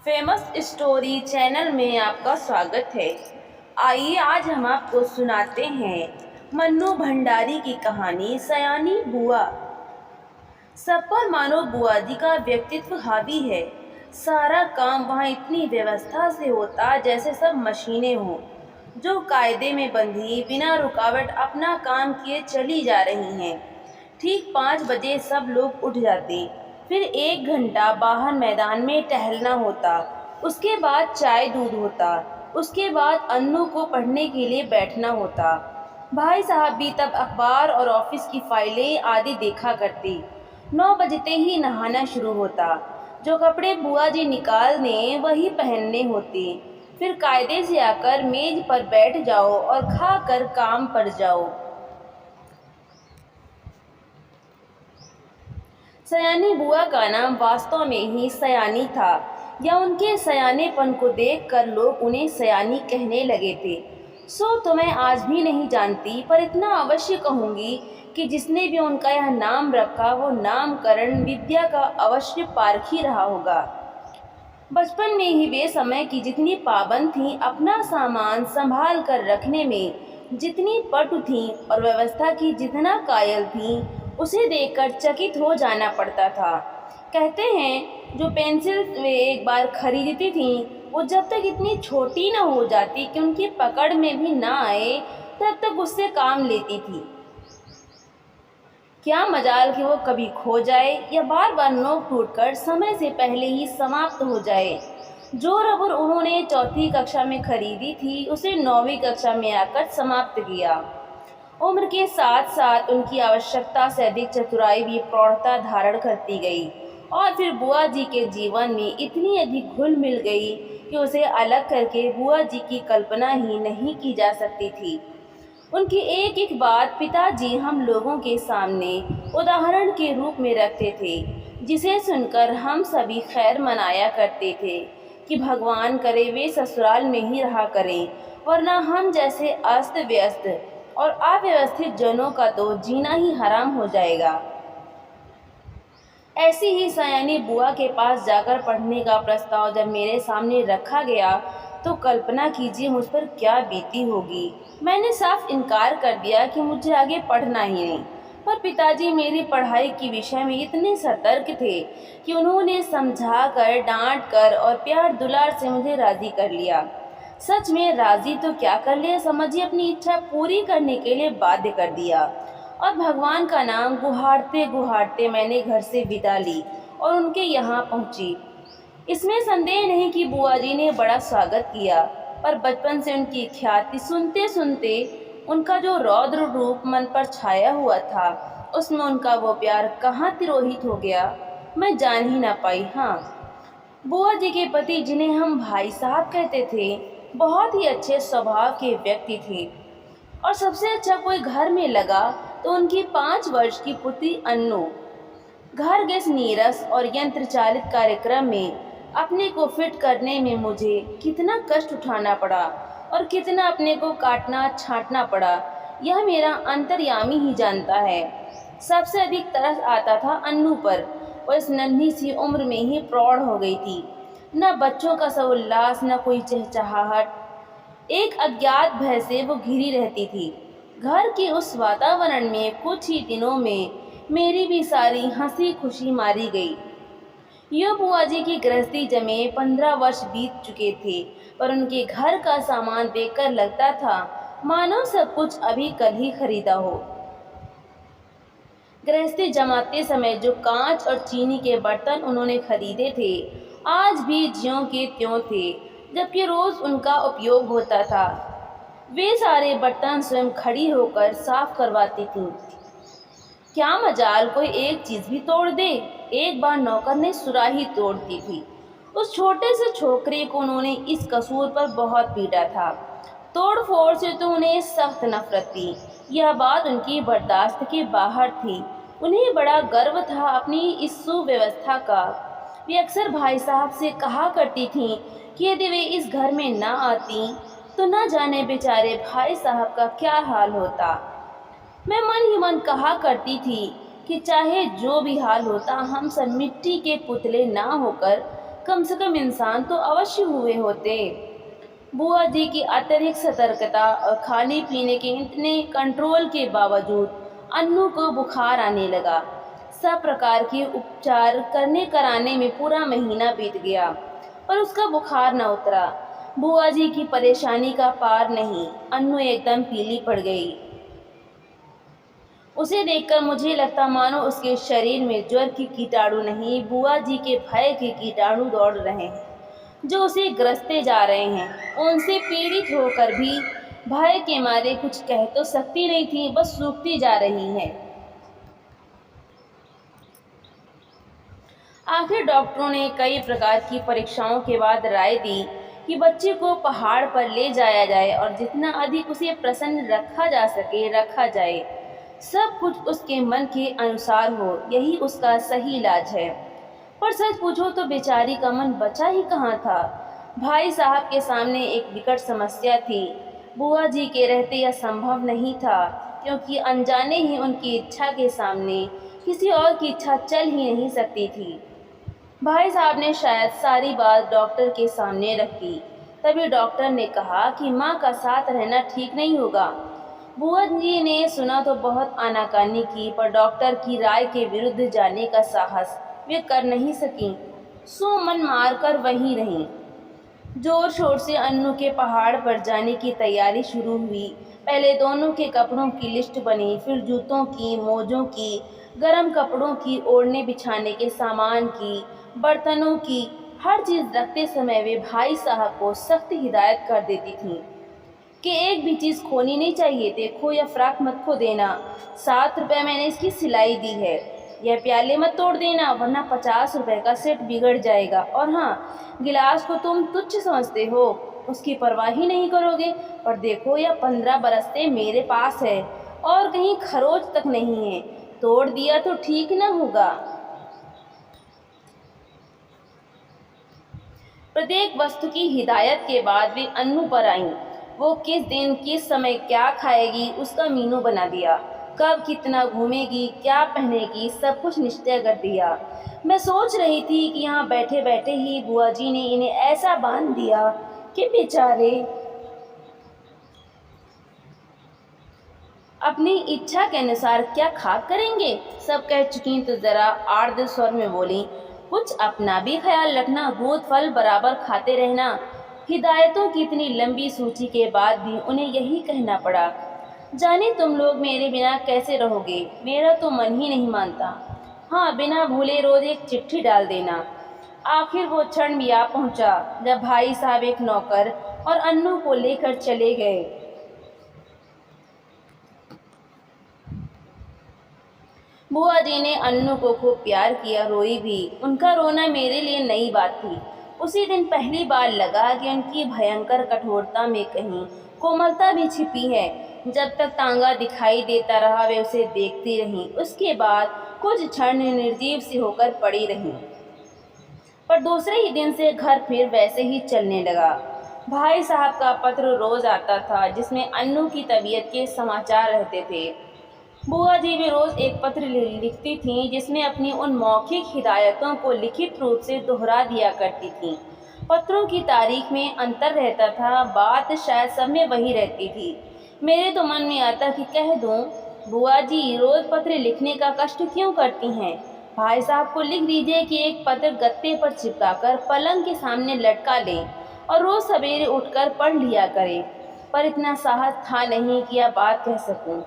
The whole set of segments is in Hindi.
फेमस स्टोरी चैनल में आपका स्वागत है। आइए आज हम आपको सुनाते हैं मन्नू भंडारी की कहानी सयानी बुआ। सब पर मानो बुआ जी का व्यक्तित्व हावी है। सारा काम वहाँ इतनी व्यवस्था से होता जैसे सब मशीनें हों जो कायदे में बंधी बिना रुकावट अपना काम किए चली जा रही हैं। ठीक 5 बजे सब लोग उठ जाते, फिर 1 घंटा बाहर मैदान में टहलना होता, उसके बाद चाय दूध होता, उसके बाद अन्नू को पढ़ने के लिए बैठना होता। भाई साहब भी तब अखबार और ऑफिस की फाइलें आदि देखा करते। 9 बजते ही नहाना शुरू होता। जो कपड़े बुआ जी निकाल दें वही पहनने होते। फिर कायदे से आकर मेज पर बैठ जाओ और खा कर काम पर जाओ। सयानी बुआ का नाम वास्तव में ही सयानी था, या उनके सयानेपन को देखकर लोग उन्हें सयानी कहने लगे थे। सो तो मैं आज भी नहीं जानती, पर इतना अवश्य कहूँगी कि जिसने भी उनका यह नाम रखा वो नामकरण विद्या का अवश्य पारखी रहा होगा। बचपन में ही वे समय की जितनी पाबंद थीं, अपना सामान संभाल कर रखने में जितनी पटु थीं और व्यवस्था की जितना कायल थीं, उसे देखकर चकित हो जाना पड़ता था। कहते हैं जो पेंसिल वे एक बार खरीदती थीं, वो जब तक इतनी छोटी न हो जाती कि उनकी पकड़ में भी ना आए, तब तक उससे काम लेती थी। क्या मजाल कि वो कभी खो जाए या बार बार नोक टूटकर समय से पहले ही समाप्त हो जाए। जो रबर उन्होंने 4वीं कक्षा में खरीदी थी, उसे 9वीं कक्षा में आकर समाप्त किया। उम्र के साथ साथ उनकी आवश्यकता से अधिक चतुराई भी प्रौढ़ता धारण करती गई, और फिर बुआ जी के जीवन में इतनी अधिक घुल मिल गई कि उसे अलग करके बुआ जी की कल्पना ही नहीं की जा सकती थी। उनकी एक एक बात पिताजी हम लोगों के सामने उदाहरण के रूप में रखते थे, जिसे सुनकर हम सभी खैर मनाया करते थे कि भगवान करे वे ससुराल में ही रहा करें, वरना हम जैसे अस्त व्यस्त और अव्यवस्थित जनों का तो जीना ही हराम हो जाएगा। ऐसी ही सयानी बुआ के पास जाकर पढ़ने का प्रस्ताव जब मेरे सामने रखा गया, तो कल्पना कीजिए मुझ पर क्या बीती होगी। मैंने साफ इनकार कर दिया कि मुझे आगे पढ़ना ही नहीं, पर पिताजी मेरी पढ़ाई के विषय में इतने सतर्क थे कि उन्होंने समझा कर, डांट कर और प्यार दुलार से मुझे राजी कर लिया। सच में राजी तो क्या कर लिया, समझिए अपनी इच्छा पूरी करने के लिए बाध्य कर दिया। और भगवान का नाम गुहारते गुहारते मैंने घर से विदा ली और उनके यहाँ पहुँची। इसमें संदेह नहीं कि बुआ जी ने बड़ा स्वागत किया, पर बचपन से उनकी ख्याति सुनते सुनते उनका जो रौद्र रूप मन पर छाया हुआ था, उसमें उनका वो प्यार कहाँ तिरोहित हो गया, मैं जान ही ना पाई। हाँ, बुआ जी के पति, जिन्हें हम भाई साहब कहते थे, बहुत ही अच्छे स्वभाव के व्यक्ति थे, और सबसे अच्छा कोई घर में लगा तो उनकी 5 वर्ष की पुत्री अन्नू। घर गैस नीरस और यंत्र चालित कार्यक्रम में अपने को फिट करने में मुझे कितना कष्ट उठाना पड़ा और कितना अपने को काटना छांटना पड़ा, यह मेरा अंतर्यामी ही जानता है। सबसे अधिक तरस आता था अन्नू पर। वो इस नन्ही सी उम्र में ही प्रौढ़ हो गई थी। न बच्चों का सा उल्लास, न कोई चहचहाहट। एक अज्ञात भय से वो घिरी रहती थी। घर के उस वातावरण में कुछ ही दिनों में मेरी भी सारी हंसी खुशी मारी गई। यो बुआ जी की गृहस्थी जमे 15 वर्ष बीत चुके थे, पर उनके घर का सामान देखकर लगता था मानो सब कुछ अभी कल ही खरीदा हो। गृहस्थी जमाते समय जो कांच और चीनी के बर्तन उन्होंने खरीदे थे, आज भी ज्यों के त्यों थे, जबकि रोज उनका उपयोग होता था। वे सारे बर्तन स्वयं खड़ी होकर साफ करवाती थीं। क्या मजाल कोई एक चीज भी तोड़ दे। एक बार नौकर ने सुराही तोड़ दी थी। उस छोटे से छोकरे को उन्होंने इस कसूर पर बहुत पीटा था। तोड़ फोड़ से तो उन्हें सख्त नफरत थी। यह बात उनकी बर्दाश्त के बाहर थी। उन्हें बड़ा गर्व था अपनी इस सुव्यवस्था का। वे अक्सर भाई साहब से कहा करती थीं कि यदि वे इस घर में न आती तो न जाने बेचारे भाई साहब का क्या हाल होता। मैं मन ही मन कहा करती थी कि चाहे जो भी हाल होता, हम सब मिट्टी के पुतले ना होकर कम से कम इंसान तो अवश्य हुए होते। बुआ जी की अत्यधिक सतर्कता और खाने पीने के इतने कंट्रोल के बावजूद अन्नू को बुखार आने लगा। सब प्रकार के उपचार करने कराने में पूरा महीना बीत गया, पर उसका बुखार न उतरा। बुआ जी की परेशानी का पार नहीं। अन्नू एकदम पीली पड़ गई। उसे देखकर मुझे लगता मानो उसके शरीर में ज्वर के कीटाणु नहीं, बुआ जी के भय के कीटाणु दौड़ रहे हैं, जो उसे ग्रसते जा रहे हैं। उनसे पीड़ित होकर भी भय के मारे कुछ कह तो सकती नहीं थी, बस सूखती जा रही है। आखिर डॉक्टरों ने कई प्रकार की परीक्षाओं के बाद राय दी कि बच्चे को पहाड़ पर ले जाया जाए और जितना अधिक उसे प्रसन्न रखा जा सके रखा जाए। सब कुछ उसके मन के अनुसार हो, यही उसका सही इलाज है। पर सच पूछो तो बेचारी का मन बचा ही कहाँ था। भाई साहब के सामने एक विकट समस्या थी। बुआ जी के रहते यह संभव नहीं था, क्योंकि अनजाने ही उनकी इच्छा के सामने किसी और की इच्छा चल ही नहीं सकती थी। भाई साहब ने शायद सारी बात डॉक्टर के सामने रखी। तभी डॉक्टर ने कहा कि माँ का साथ रहना ठीक नहीं होगा। बुआ जी ने सुना तो बहुत आनाकानी की, पर डॉक्टर की राय के विरुद्ध जाने का साहस वे कर नहीं सकी। सो मन मारकर वहीं रहीं। जोर शोर से अन्नू के पहाड़ पर जाने की तैयारी शुरू हुई। पहले दोनों के कपड़ों की लिस्ट बनी, फिर जूतों की, मोजों की, गर्म कपड़ों की, ओढ़ने बिछाने के सामान की, बर्तनों की। हर चीज़ रखते समय वे भाई साहब को सख्त हिदायत कर देती थीं कि एक भी चीज़ खोनी नहीं चाहिए। देखो यह फ्रॉक मत खो देना, 7 रुपये मैंने इसकी सिलाई दी है। यह प्याले मत तोड़ देना, वरना 50 रुपये का सेट बिगड़ जाएगा। और हाँ, गिलास को तुम तुच्छ समझते हो, उसकी परवाह ही नहीं करोगे, पर देखो यह 15 बरस से मेरे पास है और कहीं खरोच तक नहीं है, तोड़ दिया तो ठीक न होगा। प्रत्येक वस्तु की हिदायत के बाद वे अन्नू पर आईं। वो किस दिन किस समय क्या खाएगी उसका मीनू बना दिया। कब कितना घूमेगी, क्या पहनेगी, सब कुछ निश्चय कर दिया। मैं सोच रही थी कि यहाँ बैठे बैठे ही बुआ जी ने इन्हें ऐसा बांध दिया कि बेचारे अपनी इच्छा के अनुसार क्या खा करेंगे। सब कह चुकी तो जरा आर्द्र स्वर में बोली, कुछ अपना भी ख्याल रखना, दूध फल बराबर खाते रहना। हिदायतों की इतनी लंबी सूची के बाद भी उन्हें यही कहना पड़ा। जाने तुम लोग मेरे बिना कैसे रहोगे, मेरा तो मन ही नहीं मानता। हाँ, बिना भूले रोज एक चिट्ठी डाल देना। आखिर वो क्षण भी आ पहुंचा जब भाई साहब एक नौकर और अन्नू को लेकर चले गए। बुआ जी ने अन्नू को खूब प्यार किया, रोई भी। उनका रोना मेरे लिए नई बात थी। उसी दिन पहली बार लगा कि उनकी भयंकर कठोरता में कहीं कोमलता भी छिपी है। जब तक तांगा दिखाई देता रहा वे उसे देखती रहीं। उसके बाद कुछ क्षण निर्जीव सी होकर पड़ी रहीं, पर दूसरे ही दिन से घर फिर वैसे ही चलने लगा। भाई साहब का पत्र रोज आता था, जिसमें अन्नू की तबीयत के समाचार रहते थे। बुआ जी भी रोज एक पत्र लिखती थीं, जिसमें अपनी उन मौखिक हिदायतों को लिखित रूप से दोहरा दिया करती थीं। पत्रों की तारीख में अंतर रहता था, बात शायद सब में वही रहती थी। मेरे तो मन में आता कि कह दूं, बुआ जी रोज पत्र लिखने का कष्ट क्यों करती हैं। भाई साहब को लिख दीजिए कि एक पत्र गत्ते पर चिपकाकर पलंग के सामने लटका लें और रोज सवेरे उठकर पढ़ लिया करें। पर इतना साहस था नहीं कि यह बात कह सकूं।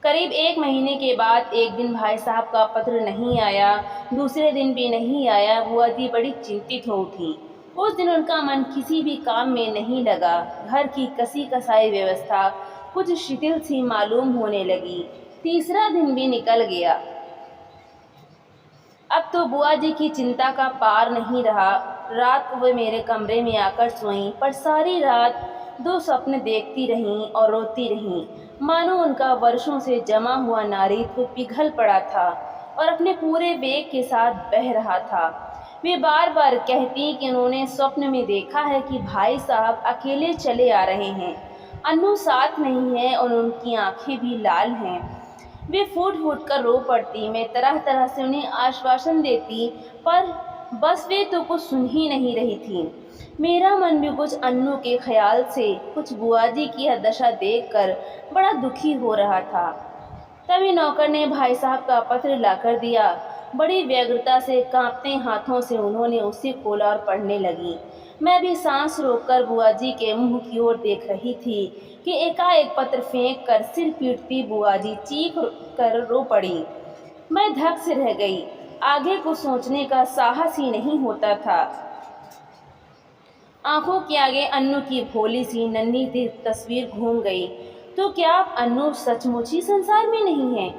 करीब 1 महीने के बाद एक दिन भाई साहब का पत्र नहीं आया, दूसरे दिन भी नहीं आया। बुआ जी बड़ी चिंतित हो उठी। उस दिन उनका मन किसी भी काम में नहीं लगा। घर की कसी कसाई व्यवस्था कुछ शिथिल सी मालूम होने लगी। तीसरा दिन भी निकल गया। अब तो बुआ जी की चिंता का पार नहीं रहा। रात को वे मेरे कमरे में आकर सोईं, पर सारी रात 2 स्वप्न देखती रहीं और रोती रहीं, मानो उनका वर्षों से जमा हुआ नारीत्व पिघल पड़ा था और अपने पूरे वेग के साथ बह रहा था। वे बार बार कहती कि उन्होंने स्वप्न में देखा है कि भाई साहब अकेले चले आ रहे हैं, अन्नू साथ नहीं है और उनकी आंखें भी लाल हैं। वे फूट फूट कर रो पड़ती। मैं तरह तरह से उन्हें आश्वासन देती, पर बस वे तो कुछ सुन ही नहीं रही थी। मेरा मन भी कुछ अन्नू के ख्याल से, कुछ बुआ जी की यह दशा देखकर बड़ा दुखी हो रहा था। तभी नौकर ने भाई साहब का पत्र लाकर दिया। बड़ी व्यग्रता से कांपते हाथों से उन्होंने उसे खोला और पढ़ने लगी। मैं भी सांस रोककर बुआ जी के मुंह की ओर देख रही थी कि एकाएक पत्र फेंक कर सिर पीटती बुआ जी चीख कर रो पड़ी। मैं धक से रह गई। आगे को सोचने का साहस ही नहीं होता था। आंखों के आगे अन्नू की भोली सी नन्ही सी तस्वीर घूम गई। तो क्या अब अन्नू सचमुच ही संसार में नहीं है?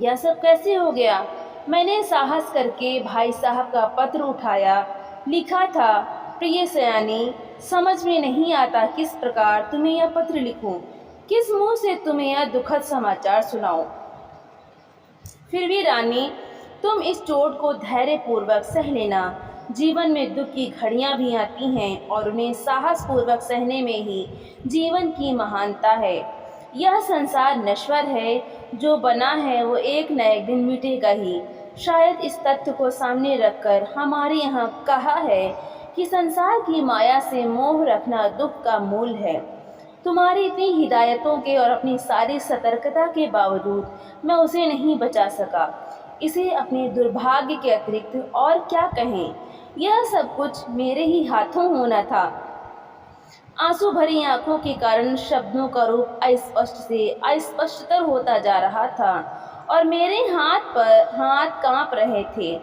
यह सब कैसे हो गया? मैंने साहस करके भाई साहब का पत्र उठाया। लिखा था, प्रिय सयानी, समझ में नहीं आता किस प्रकार तुम्हें यह पत्र लिखूं, किस मुंह से तुम्हें यह दुखद समाचार सुनाऊं। फिर भी रानी, तुम इस चोट को धैर्यपूर्वक सह लेना। जीवन में दुख की घड़ियां भी आती हैं और उन्हें साहसपूर्वक सहने में ही जीवन की महानता है। यह संसार नश्वर है, जो बना है वो एक न एक दिन मिटेगा ही। शायद इस तथ्य को सामने रखकर हमारे यहाँ कहा है कि संसार की माया से मोह रखना दुख का मूल है। तुम्हारी इतनी हिदायतों के और अपनी सारी सतर्कता के बावजूद मैं उसे नहीं बचा सका। इसे अपने दुर्भाग्य के अतिरिक्त और क्या कहें। यह सब कुछ मेरे ही हाथों होना था। आंसू भरी आंखों के कारण शब्दों का रूप अस्पष्ट से अस्पष्टतर होता जा रहा था और मेरे हाथ कांप रहे थे।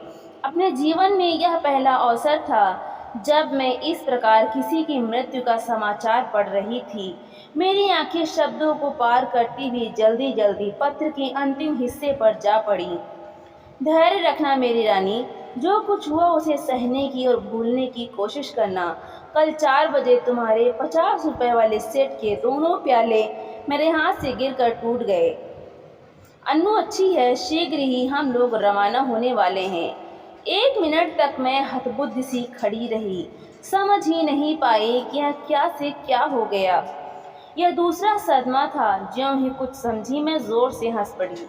अपने जीवन में यह पहला अवसर था जब मैं इस प्रकार किसी की मृत्यु का समाचार पढ़ रही थी। मेरी आंखें शब्दों को पार करती हुई जल्दी जल्दी पत्र के अंतिम हिस्से पर जा पड़ी। धैर्य रखना मेरी रानी, जो कुछ हुआ उसे सहने की और भूलने की कोशिश करना। कल 4 बजे तुम्हारे 50 रुपए वाले सेट के दोनों प्याले मेरे हाथ से गिरकर टूट गए। अन्नू अच्छी है, शीघ्र ही हम लोग रवाना होने वाले हैं। 1 मिनट तक मैं हतबुद्ध सी खड़ी रही, समझ ही नहीं पाई कि यह क्या से क्या हो गया। यह दूसरा सदमा था। ज्यों ही कुछ समझी मैं जोर से हंस पड़ी।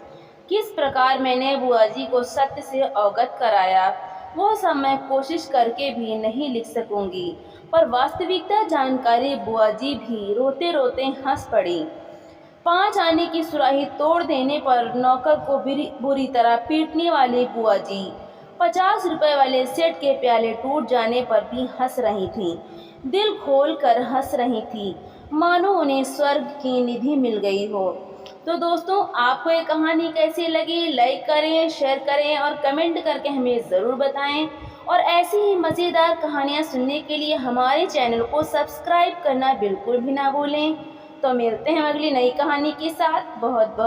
किस प्रकार मैंने बुआ जी को सत्य से अवगत कराया, वो सब मैं कोशिश करके भी नहीं लिख सकूंगी, पर वास्तविकता जानकारी बुआ जी भी रोते रोते हंस पड़ी। 5 आने की सुराही तोड़ देने पर नौकर को बुरी तरह पीटने वाली बुआ जी 50 रुपए वाले सेट के प्याले टूट जाने पर भी हंस रही थीं। दिल खोल कर हंस रही थी, मानो उन्हें स्वर्ग की निधि मिल गई हो। तो दोस्तों, आपको ये कहानी कैसी लगी? लाइक करें, शेयर करें और कमेंट करके हमें ज़रूर बताएं। और ऐसी ही मज़ेदार कहानियाँ सुनने के लिए हमारे चैनल को सब्सक्राइब करना बिल्कुल भी ना भूलें। तो मिलते हैं अगली नई कहानी के साथ। बहुत बहुत